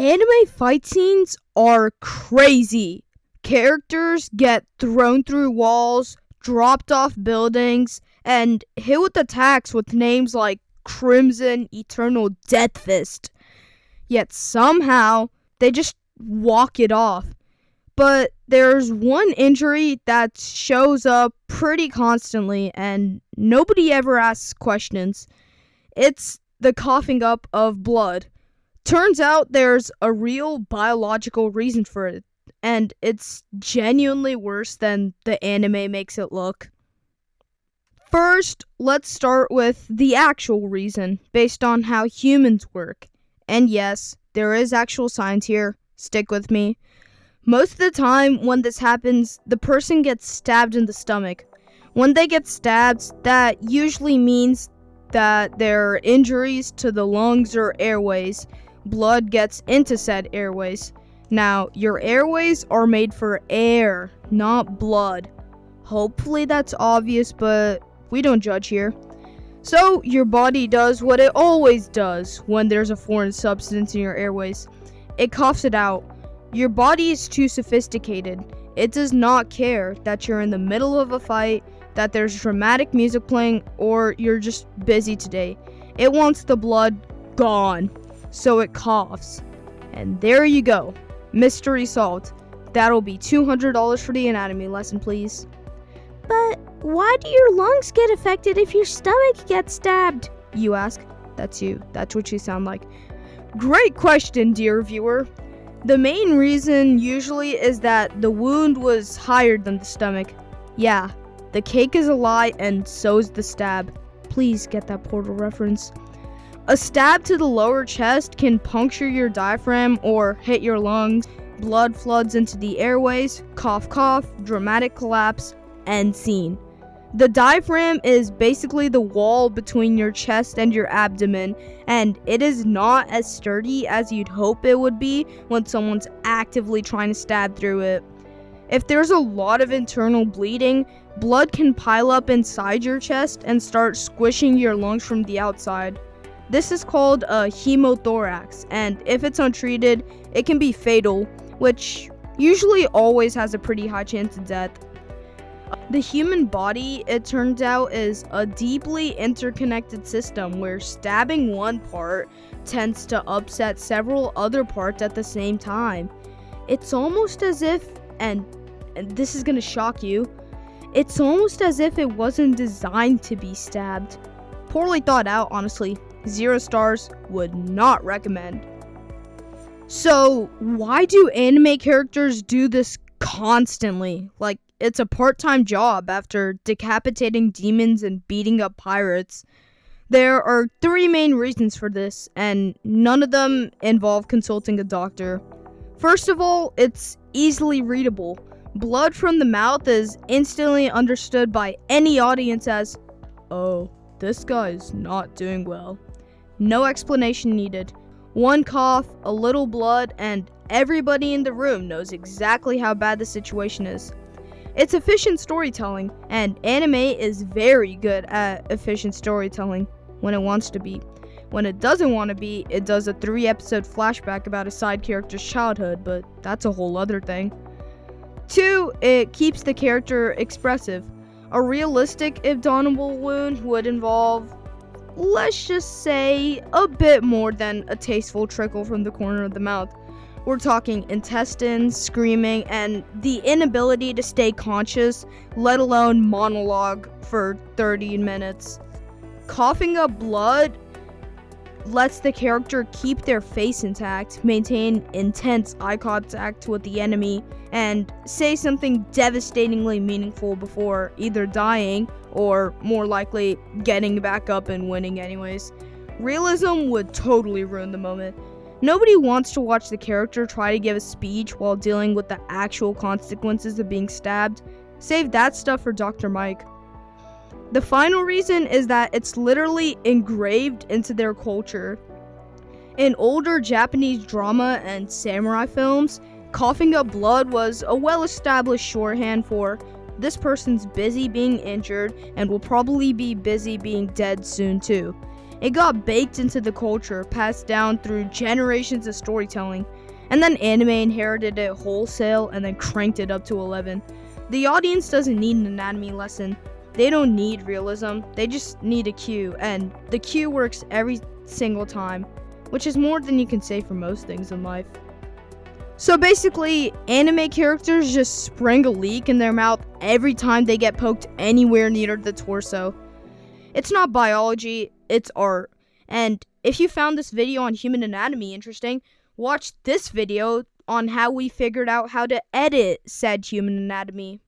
Anime fight scenes are crazy. Characters get thrown through walls, dropped off buildings, and hit with attacks with names like Crimson Eternal Death Fist. Yet somehow, they just walk it off. But there's one injury that shows up pretty constantly, and nobody ever asks questions. It's the coughing up of blood. Turns out there's a real biological reason for it, and it's genuinely worse than the anime makes it look. First, let's start with the actual reason, based on how humans work. And yes, there is actual science here. Stick with me. Most of the time when this happens, the person gets stabbed in the stomach. When they get stabbed, that usually means that there are injuries to the lungs or airways. Blood gets into said airways. Now, your airways are made for air, not blood. Hopefully that's obvious, but we don't judge here. So, your body does what it always does when there's a foreign substance in your airways. It coughs it out. Your body is too sophisticated. It does not care that you're in the middle of a fight, that there's dramatic music playing, or you're just busy today. It wants the blood gone, so it coughs. And there you go. Mystery solved. That'll be $200 for the anatomy lesson, please. But why do your lungs get affected if your stomach gets stabbed? You ask. That's you. That's what you sound like. Great question, dear viewer. The main reason usually is that the wound was higher than the stomach. Yeah, the cake is a lie and so is the stab. Please get that Portal reference. A stab to the lower chest can puncture your diaphragm or hit your lungs. Blood floods into the airways, cough cough, dramatic collapse, end scene. The diaphragm is basically the wall between your chest and your abdomen, and it is not as sturdy as you'd hope it would be when someone's actively trying to stab through it. If there's a lot of internal bleeding, blood can pile up inside your chest and start squishing your lungs from the outside. This is called a hemothorax, and if it's untreated, it can be fatal, which usually always has a pretty high chance of death. The human body, it turns out, is a deeply interconnected system where stabbing one part tends to upset several other parts at the same time. It's almost as if, and this is gonna shock you, it's almost as if it wasn't designed to be stabbed. Poorly thought out, honestly. 0 stars, would not recommend. So, why do anime characters do this constantly? Like, it's a part-time job after decapitating demons and beating up pirates. There are 3 main reasons for this, and none of them involve consulting a doctor. First of all, it's easily readable. Blood from the mouth is instantly understood by any audience as, oh, this guy's not doing well. No explanation needed. One cough, a little blood, and everybody in the room knows exactly how bad the situation is. It's efficient storytelling, and anime is very good at efficient storytelling when it wants to be. When it doesn't want to be, it does a 3-episode flashback about a side character's childhood, but that's a whole other thing. 2, it keeps the character expressive. A realistic abdominal wound would involve, let's just say, a bit more than a tasteful trickle from the corner of the mouth. We're talking intestines, screaming, and the inability to stay conscious, let alone monologue for 30 minutes. Coughing up blood lets the character keep their face intact, maintain intense eye contact with the enemy, and say something devastatingly meaningful before either dying or, more likely, getting back up and winning anyways. Realism would totally ruin the moment. Nobody wants to watch the character try to give a speech while dealing with the actual consequences of being stabbed. Save that stuff for Dr. Mike. The final reason is that it's literally engraved into their culture. In older Japanese drama and samurai films, coughing up blood was a well-established shorthand for this person's busy being injured and will probably be busy being dead soon too. It got baked into the culture, passed down through generations of storytelling, and then anime inherited it wholesale and then cranked it up to 11. The audience doesn't need an anatomy lesson. They don't need realism. They just need a cue, and the cue works every single time, which is more than you can say for most things in life. So basically, anime characters just spring a leak in their mouth every time they get poked anywhere near the torso. It's not biology, it's art. And if you found this video on human anatomy interesting, watch this video on how we figured out how to edit said human anatomy.